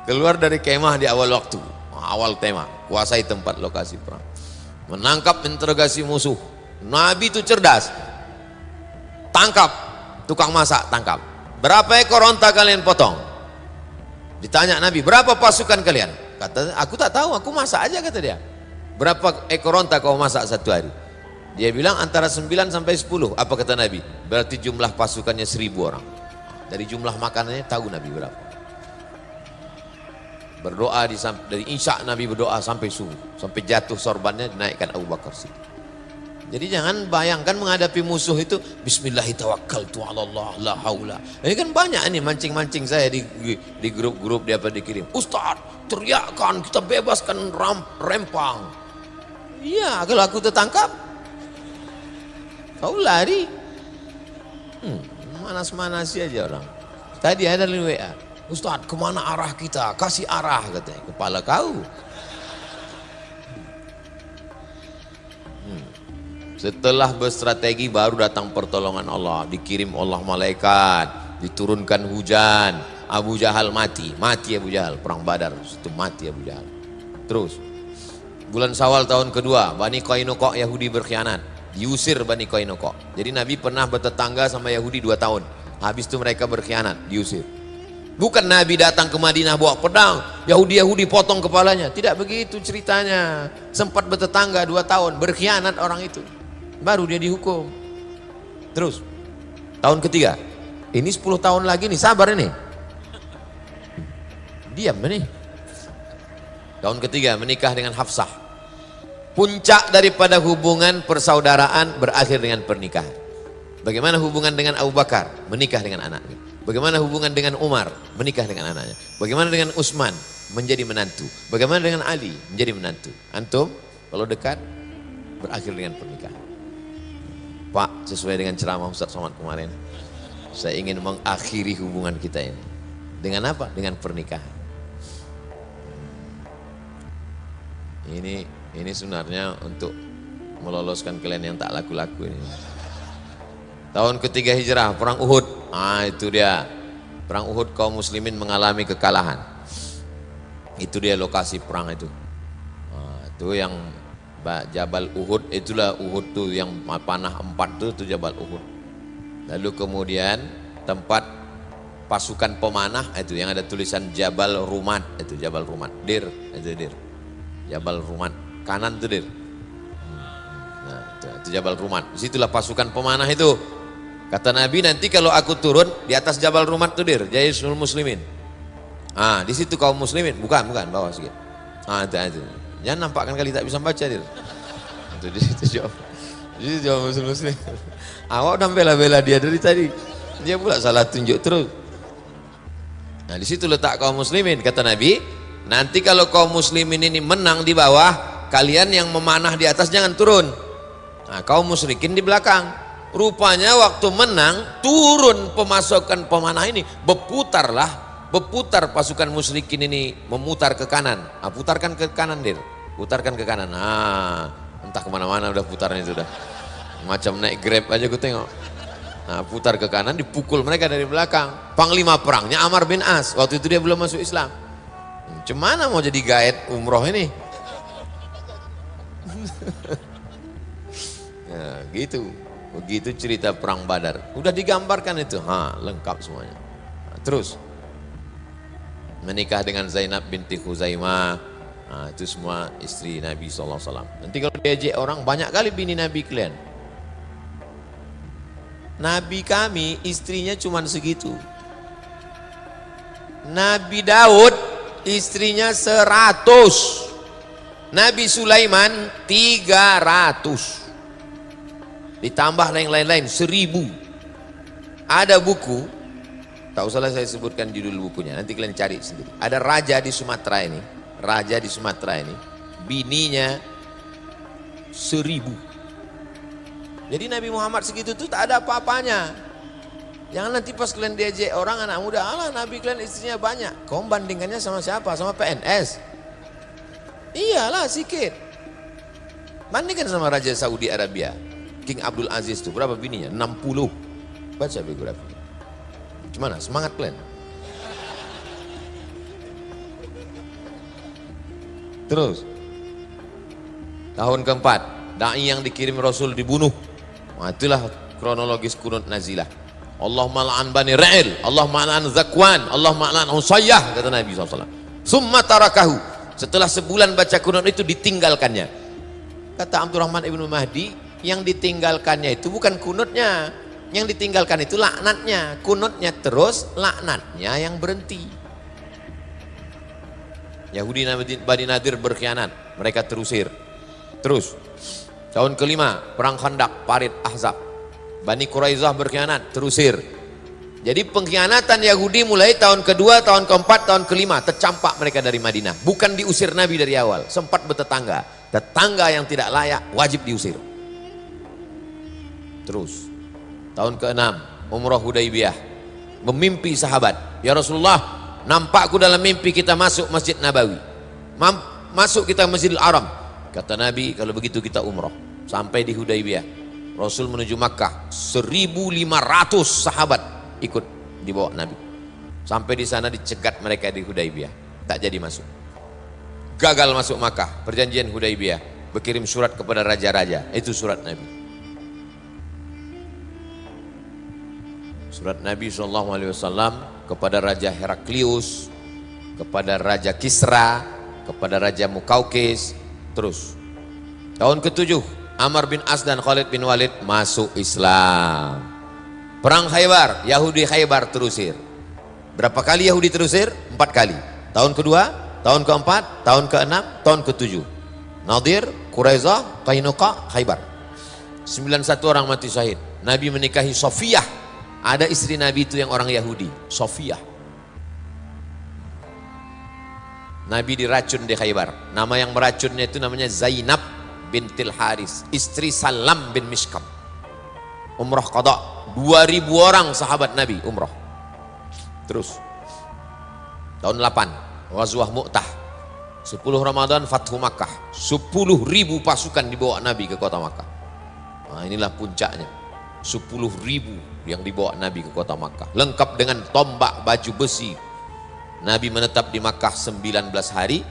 Keluar dari kemah di awal waktu, awal tema, kuasai tempat lokasi perang. Menangkap interogasi musuh. Nabi itu cerdas. Tangkap, tukang masak tangkap. Berapa ekor onta kalian potong? Ditanya Nabi, berapa pasukan kalian? Kata, aku tak tahu, aku masak aja, kata dia. Berapa ekor onta kau masak satu hari? Dia bilang antara 9 sampai 10. Apa kata Nabi? Berarti jumlah pasukannya 1000 orang. Dari jumlah makanannya tahu Nabi berapa. Berdoa dari Isya Nabi berdoa sampai subuh, sampai jatuh sorbannya dinaikkan Abu Bakar Siddiq. Jadi jangan bayangkan menghadapi musuh itu bismillahirrahmanirrahim, Allah la haula. Ini kan banyak ini mancing-mancing saya di grup-grup dia apa dikirim. Ustaz, teriakan kita bebaskan Rempang. Iya, kalau aku tertangkap kau lari. Manas-manasi aja orang. Tadi ada di WA, Ustaz kemana arah kita? Kasih arah katanya. Kepala kau. Setelah berstrategi baru datang pertolongan Allah. Dikirim Allah malaikat, diturunkan hujan. Abu Jahal mati Abu Jahal. Perang Badar itu mati Abu Jahal. Terus bulan Syawal tahun kedua, Bani Qainuqa Yahudi berkhianat, diusir Bani Qainuqa. Jadi Nabi pernah bertetangga sama Yahudi 2 tahun. Habis itu mereka berkhianat, diusir. Bukan Nabi datang ke Madinah bawa pedang, Yahudi potong kepalanya. Tidak begitu ceritanya. Sempat bertetangga 2 tahun, berkhianat orang itu. Baru dia dihukum. Terus tahun ketiga, ini 10 tahun lagi nih, sabar ini. Diam nih. Tahun ketiga menikah dengan Hafsah. Puncak daripada hubungan persaudaraan berakhir dengan pernikahan. Bagaimana hubungan dengan Abu Bakar? Menikah dengan anaknya. Bagaimana hubungan dengan Umar? Menikah dengan anaknya. Bagaimana dengan Utsman? Menjadi menantu. Bagaimana dengan Ali? Menjadi menantu. Antum kalau dekat berakhir dengan pernikahan. Pak, sesuai dengan ceramah Ustaz Somad kemarin, saya ingin mengakhiri hubungan kita ini. Dengan apa? Dengan pernikahan. Ini sebenarnya untuk meloloskan kalian yang tak laku-laku ini. Tahun ketiga Hijrah, perang Uhud. Itu dia. Perang Uhud kaum muslimin mengalami kekalahan. Itu dia lokasi perang itu. Itu yang Jabal Uhud, itulah Uhud tuh yang panah 4 tuh Jabal Uhud. Lalu kemudian tempat pasukan pemanah itu yang ada tulisan Jabal Rumat, itu Jabal Rumat. Dir, itu Dir. Jabal Rumat, kanan tuh Dir. Nah, itu Jabal Rumat. Disitulah pasukan pemanah itu. Kata Nabi, nanti kalau aku turun di atas Jabal Rumat tuh Dir, Jaisul Muslimin. Di situ kaum muslimin, bukan bawah sedikit. Itu. Jangan nampakkan kali tak bisa baca Dir. Itu di situ jawab. Di situ jawab muslim. Awak udah bela-bela dia dari tadi. Dia pula salah tunjuk terus. Di situ letak kaum muslimin. Kata Nabi, nanti kalau kaum muslimin ini menang di bawah, kalian yang memanah di atas jangan turun. Nah, kaum musyrikin di belakang. Rupanya waktu menang turun pemasukan pemanah ini, berputar pasukan musyrikin ini memutar ke kanan. Nah, putarkan ke kanan dir, putarkan ke kanan. Nah, entah kemana-mana udah putarnya itu udah. Macam naik Grab aja gue tengok. Nah, putar ke kanan, dipukul mereka dari belakang. Panglima perangnya Amr bin As. Waktu itu dia belum masuk Islam. Cemana mau jadi guide umroh ini? Ya, gitu. Begitu cerita perang Badar. Udah digambarkan itu. Lengkap semuanya. Nah, terus menikah dengan Zainab binti Khuzaimah. Nah, itu semua istri Nabi SAW. Nanti kalau diajak orang, banyak kali bini Nabi kalian. Nabi kami istrinya cuma segitu. Nabi Daud istrinya 100. Nabi Sulaiman 300. Ditambah yang lain-lain 1000. Ada buku, tak usahlah saya sebutkan judul bukunya, nanti kalian cari sendiri. Ada raja di Sumatera ini, bininya 1000. Jadi Nabi Muhammad segitu tuh tak ada apa-apanya. Jangan nanti pas kalian diajak orang anak muda, alah Nabi kalian istrinya banyak. Kau bandingkannya sama siapa? Sama PNS? Iyalah sikit. Bandingkan sama Raja Saudi Arabia, King Abdul Aziz tuh berapa bininya? 60. Baca biografi. Gimana? Semangat kalian? Terus tahun keempat, dai yang dikirim Rasul dibunuh. Nah, itulah kronologis kunut nazilah. Allahumma la'an Bani Ra'il, Allahumma la'an Zakwan, Allahumma la'an Husayyah, kata Nabi SAW. Summa tarakahu. Setelah sebulan baca kunut itu ditinggalkannya. Kata Abdurrahman ibnu Mahdi, yang ditinggalkannya itu bukan kunutnya, yang ditinggalkan itu laknatnya. Kunutnya terus, laknatnya yang berhenti. Yahudi Bani Nadir berkhianat, mereka terusir. Terus tahun kelima perang Khandaq, Parit Ahzab, Bani Quraizah berkhianat, terusir. Jadi pengkhianatan Yahudi mulai tahun kedua, tahun keempat, tahun kelima, tercampak mereka dari Madinah. Bukan diusir Nabi dari awal, sempat bertetangga. Tetangga yang tidak layak wajib diusir. Terus tahun ke-6 Umrah Hudaybiyah, memimpi sahabat, ya Rasulullah, nampakku dalam mimpi kita masuk Masjid Nabawi, masuk kita Masjidil Haram. Kata Nabi, kalau begitu kita umrah. Sampai di Hudaybiyah, Rasul menuju Makkah, 1.500 sahabat ikut dibawa Nabi. Sampai di sana dicegat mereka di Hudaybiyah, tak jadi masuk. Gagal masuk Makkah, perjanjian Hudaybiyah, berkirim surat kepada raja-raja, itu surat Nabi. Surat Nabi SAW kepada Raja Heraklius, kepada Raja Kisra, kepada Raja Mukaukis. Terus tahun ke-7 Amr bin As dan Khalid bin Walid masuk Islam. Perang Khaybar, Yahudi Khaybar terusir. Berapa kali Yahudi terusir? 4 kali. Tahun kedua, tahun keempat, tahun ke-6, tahun ke-7. Nadir, Quraizah, Qainuqa, Khaybar. 91 orang mati syahid. Nabi menikahi Sofiyah. Ada istri Nabi itu yang orang Yahudi, Sofiyah. Nabi diracun di Khaybar. Nama yang meracunnya itu namanya Zainab bintil Haris, istri Salam bin Mishkam. Umrah qada, 2000 orang sahabat Nabi umrah. Terus tahun 8 Ghazwah Mu'tah, 10 Ramadan Fathu Makkah, 10.000 pasukan dibawa Nabi ke kota Makkah. Nah, inilah puncaknya, 10.000 yang dibawa Nabi ke kota Makkah, lengkap dengan tombak, baju besi. Nabi menetap di Makkah 19 hari,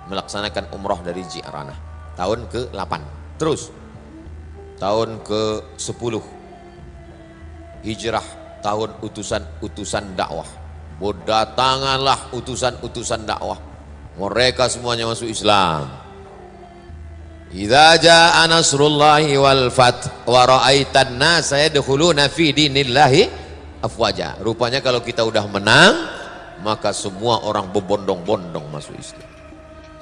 melaksanakan umrah dari Ji'ranah. Tahun ke-8. Terus tahun ke-10 Hijrah, tahun utusan-utusan dakwah. Berdatanganlah utusan-utusan dakwah. Mereka semuanya masuk Islam. Idza jaa nasrullahi wal fath wa ra'aitan nasa yadkhuluna fi dinillahi afwaja. Rupanya kalau kita udah menang, maka semua orang berbondong-bondong masuk Islam.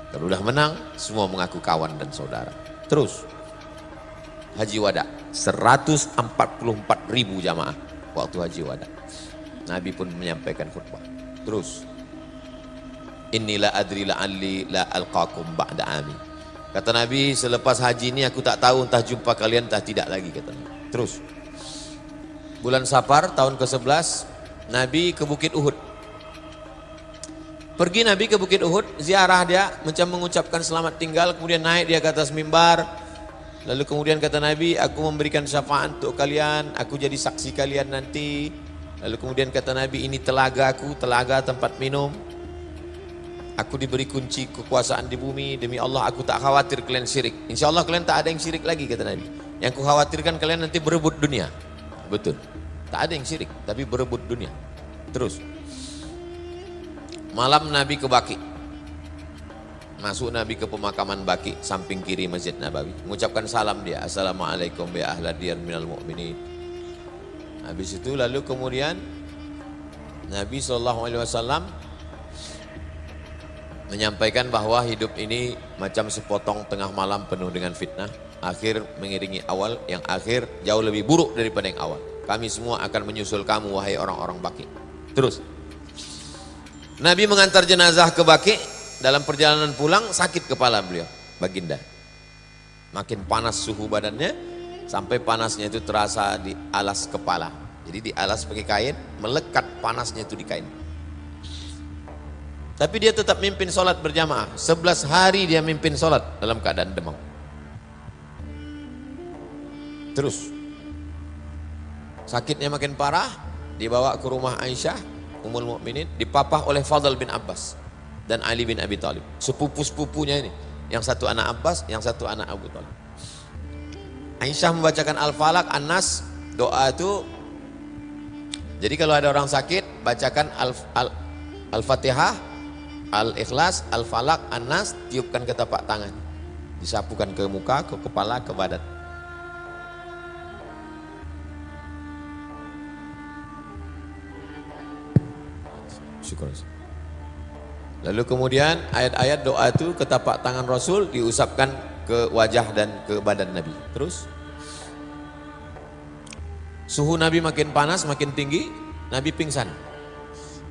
Kalau udah menang, semua mengaku kawan dan saudara. Terus Haji Wada, 144.000 jamaah waktu Haji Wada. Nabi pun menyampaikan khutbah. Terus inilah adri la'alli la alqakum ba'da ami. Kata Nabi, selepas haji ini aku tak tahu entah jumpa kalian entah tidak lagi, kata Nabi. Terus bulan Safar tahun ke-11 Nabi ke Bukit Uhud. Pergi Nabi ke Bukit Uhud, ziarah dia, macam mengucapkan selamat tinggal, kemudian naik dia ke atas mimbar. Lalu kemudian kata Nabi, aku memberikan syafaat untuk kalian, aku jadi saksi kalian nanti. Lalu kemudian kata Nabi, ini telaga aku, telaga tempat minum. Aku diberi kunci kekuasaan di bumi, demi Allah aku tak khawatir kalian syirik. Insya Allah kalian tak ada yang syirik lagi, kata Nabi. Yang ku khawatirkan kalian nanti berebut dunia. Betul, tak ada yang syirik, tapi berebut dunia. Terus malam Nabi ke Baqi. Masuk Nabi ke pemakaman Baqi, samping kiri Masjid Nabawi. Mengucapkan salam dia, Assalamualaikum ya ahla diyar minal mu'minin. Habis itu lalu kemudian Nabi SAW menyampaikan bahwa hidup ini macam sepotong tengah malam penuh dengan fitnah. Akhir mengiringi awal, yang akhir jauh lebih buruk daripada yang awal. Kami semua akan menyusul kamu wahai orang-orang Baqi. Terus Nabi mengantar jenazah ke Baqi. Dalam perjalanan pulang sakit kepala beliau, baginda. Makin panas suhu badannya, sampai panasnya itu terasa di alas kepala. Jadi di alas pakai kain, melekat panasnya itu di kain. Tapi dia tetap mimpin sholat berjamaah. 11 hari dia mimpin sholat dalam keadaan demam. Terus sakitnya makin parah, dibawa ke rumah Aisyah Ummul Mukminin, dipapah oleh Fadl bin Abbas dan Ali bin Abi Thalib, sepupu-sepupunya ini. Yang satu anak Abbas, yang satu anak Abu Thalib. Aisyah membacakan Al-Falaq, An-Nas, doa itu. Jadi kalau ada orang sakit, bacakan Al-Fatihah, Al-Ikhlas, Al-Falaq, An-Nas, tiupkan ke tapak tangan, disapukan ke muka, ke kepala, ke badan. Syukur. Lalu kemudian ayat-ayat doa itu ke tapak tangan Rasul, diusapkan ke wajah dan ke badan Nabi. Terus suhu Nabi makin panas, makin tinggi, Nabi pingsan.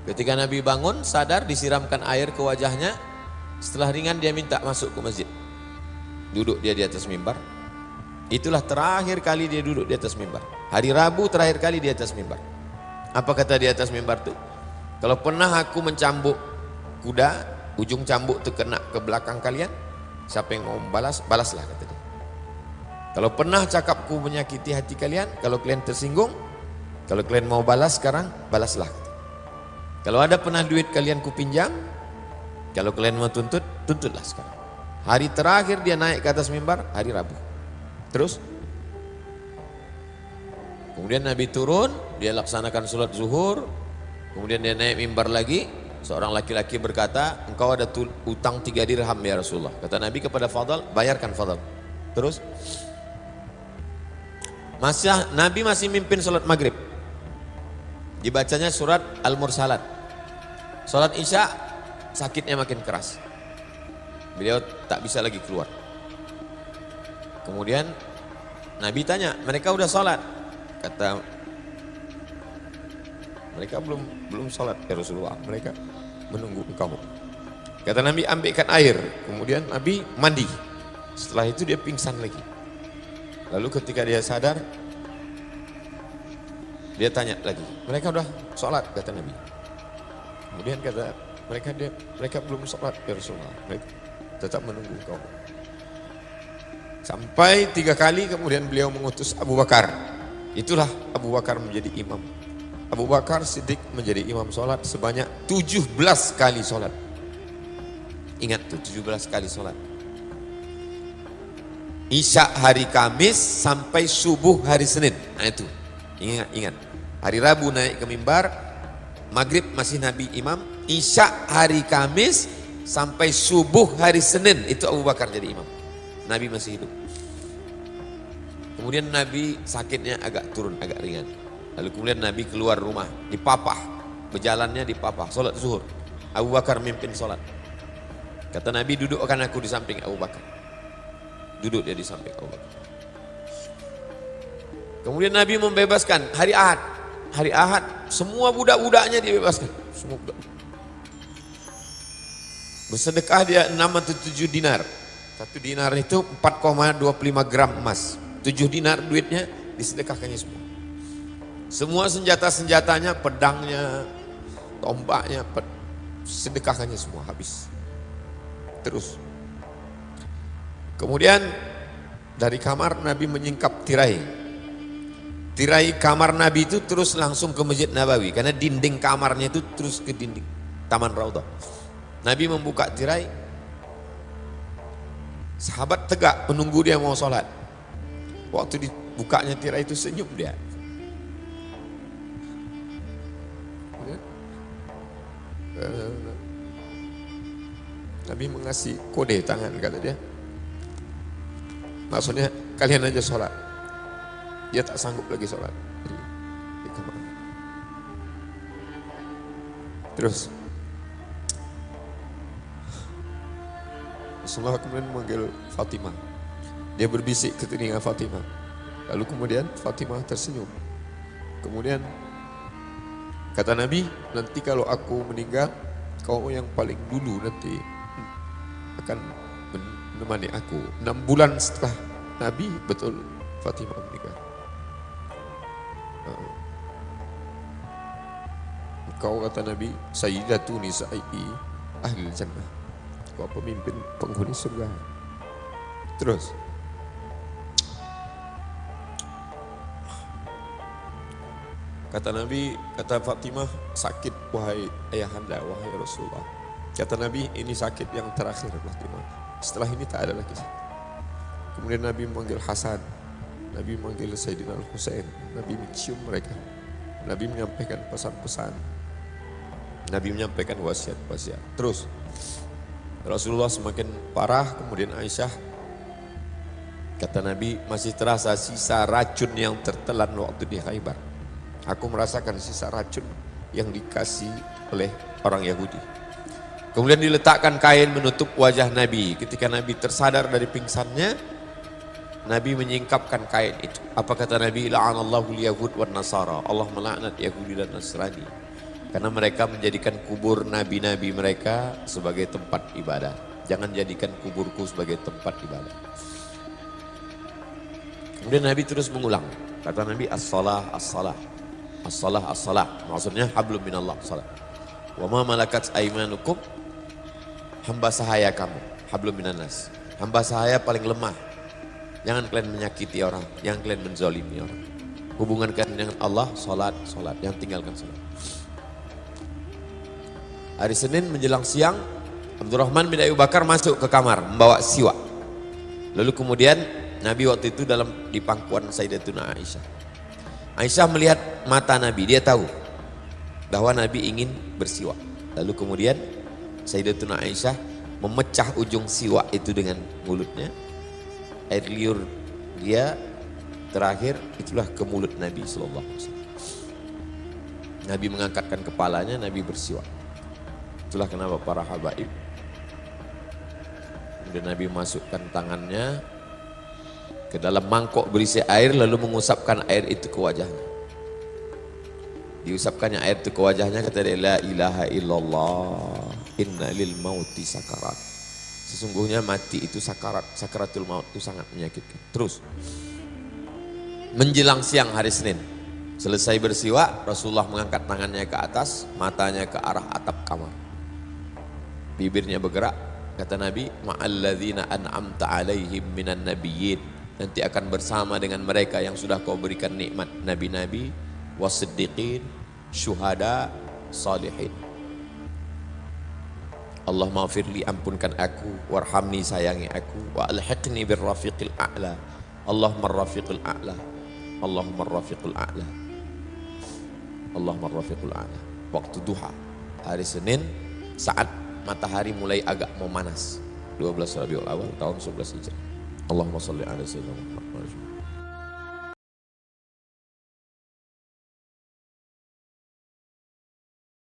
Ketika Nabi bangun, sadar, disiramkan air ke wajahnya. Setelah ringan dia minta masuk ke masjid. Duduk dia di atas mimbar. Itulah terakhir kali dia duduk di atas mimbar. Hari Rabu terakhir kali di atas mimbar. Apa kata di atas mimbar itu? Kalau pernah aku mencambuk kuda, ujung cambuk itu kena ke belakang kalian, siapa yang mau balas, balaslah, kata dia. Kalau pernah cakapku menyakiti hati kalian, kalau kalian tersinggung, kalau kalian mau balas sekarang, balaslah. Kalau ada pernah duit kalian kupinjam, kalau kalian mau tuntut, tuntutlah sekarang. Hari terakhir dia naik ke atas mimbar, hari Rabu. Terus kemudian Nabi turun, dia laksanakan sholat zuhur, kemudian dia naik mimbar lagi. Seorang laki-laki berkata, engkau ada utang 3 dirham ya Rasulullah. Kata Nabi kepada Fadl, bayarkan Fadl. Terus Nabi masih mimpin sholat maghrib, dibacanya surat Al-Mursalat. Sholat Isya, sakitnya makin keras, beliau tak bisa lagi keluar. Kemudian Nabi tanya, mereka udah sholat? Kata mereka belum sholat ya Rasulullah, mereka menunggu engkau. Kata Nabi, ambilkan air. Kemudian Nabi mandi. Setelah itu dia pingsan lagi. Lalu ketika dia sadar, dia tanya lagi, mereka udah sholat? Kata Nabi. Kemudian kata mereka belum sholat ya Rasulullah, mereka tetap menunggu engkau. Sampai 3 kali kemudian beliau mengutus Abu Bakar. Itulah Abu Bakar menjadi imam. Abu Bakar Siddiq menjadi imam sholat sebanyak 17 kali sholat. Ingat tuh, 17 kali sholat. Isya hari Kamis sampai subuh hari Senin. Nah itu, ingat. Hari Rabu naik ke mimbar, maghrib masih Nabi imam, Isya hari Kamis sampai subuh hari Senin itu Abu Bakar jadi imam. Nabi masih hidup. Kemudian Nabi sakitnya agak turun, agak ringan. Lalu kemudian Nabi keluar rumah, dipapah, berjalannya dipapah, sholat zuhur. Abu Bakar mimpin sholat. Kata Nabi, dudukkan aku di samping Abu Bakar. Duduk dia di samping Abu Bakar. Kemudian Nabi membebaskan hari Ahad. Hari Ahad semua budak-budaknya dibebaskan. Semua budak. Bersedekah dia 6 atau 7 dinar. 1 dinar itu 4,25 gram emas. 7 dinar duitnya disedekahkannya semua. Semua senjata-senjatanya, pedangnya, tombaknya, sedekahkannya semua habis. Terus. Kemudian dari kamar Nabi menyingkap tirai. Tirai kamar Nabi itu terus langsung ke Masjid Nabawi. Karena dinding kamarnya itu terus ke dinding Taman Raudhah. Nabi membuka tirai. Sahabat tegak menunggu dia mau sholat. Waktu dibukanya tirai itu senyum dia. Nabi mengasih kode tangan, kata dia. Maksudnya kalian aja sholat. Dia tak sanggup lagi sholat. Di kamar. Terus Rasulullah kemudian memanggil Fatimah. Dia berbisik ke telinga Fatimah. Lalu kemudian Fatimah tersenyum. Kemudian kata Nabi, nanti kalau aku meninggal, kau yang paling dulu nanti akan menemani aku. 6 bulan setelah Nabi, betul Fatimah meninggal. Kau kata Nabi, Sayyidatu nisa'i ahli jannah. Kau pemimpin penghuni surga. Terus kata Nabi, kata Fatimah, sakit wahai ayahanda, wahai Rasulullah. Kata Nabi, ini sakit yang terakhir Fatimah. Setelah ini tak ada lagi sakit. Kemudian Nabi memanggil Hasan, Nabi memanggil Sayyidina Al-Husain, Nabi mencium mereka. Nabi menyampaikan pesan-pesan, Nabi menyampaikan wasiat-wasiat. Terus Rasulullah semakin parah. Kemudian Aisyah, kata Nabi, masih terasa sisa racun yang tertelan waktu di Khaybar. Aku merasakan sisa racun yang dikasih oleh orang Yahudi. Kemudian diletakkan kain menutup wajah Nabi. Ketika Nabi tersadar dari pingsannya, Nabi menyingkapkan kain itu. Apa kata Nabi? La'anallahu al-yahud wan nasara. Allah melaknat Yahudi dan Nasrani. Karena mereka menjadikan kubur nabi-nabi mereka sebagai tempat ibadah. Jangan jadikan kuburku sebagai tempat ibadah. Kemudian Nabi terus mengulang. Kata Nabi, as-salah, as-salah. As-salah, as-salah. Maksudnya hablum minallah, salah. Wa ma malakat aimanukum. Hamba sahaya kamu. Hablum minanas. Hamba sahaya paling lemah. Jangan kalian menyakiti orang. Jangan kalian menzalimi orang. Hubungan kalian dengan Allah, salat, salat. Jangan tinggalkan salat. Hari Senin menjelang siang, Abdurrahman bin Abu Bakar masuk ke kamar membawa siwak. Lalu kemudian Nabi waktu itu di pangkuan Sayyidatuna Aisyah. Aisyah melihat mata Nabi, dia tahu bahwa Nabi ingin bersiwak. Lalu kemudian Sayyidatuna Aisyah memecah ujung siwak itu dengan mulutnya. Air liur dia terakhir itulah ke mulut Nabi sallallahu alaihi wasallam. Nabi mengangkatkan kepalanya, Nabi bersiwak. Itulah kenapa para habaib. Kemudian Nabi masukkan tangannya ke dalam mangkok berisi air, lalu mengusapkan air itu ke wajahnya. Diusapkannya air itu ke wajahnya, kata dia, la ilaha illallah, inna lil mauti sakarat. Sesungguhnya mati itu sakarat, sakaratul maut itu sangat menyakitkan. Terus menjelang siang hari Senin, selesai bersiwak, Rasulullah mengangkat tangannya ke atas, matanya ke arah atap kamar. Bibirnya bergerak, kata Nabi, ma'alladzina an'amta alaihim minan nabiyyin. Nanti akan bersama dengan mereka yang sudah kau berikan nikmat, nabi-nabi, wasiddiqin, syuhada, salihin. Allah maghfirli, ampunkan aku, warhamni, sayangi aku, wa alhiqni birrafiqil a'la. Allahumma rafiqil a'la. Allahumma rafiqil a'la. Allahumma rafiqil a'la. Waktu duha, hari Senin, saat matahari mulai agak mau manas, 12 Rabiul Awal tahun 11 Hijrah. Allahumma sholli ala sayyidina Muhammad.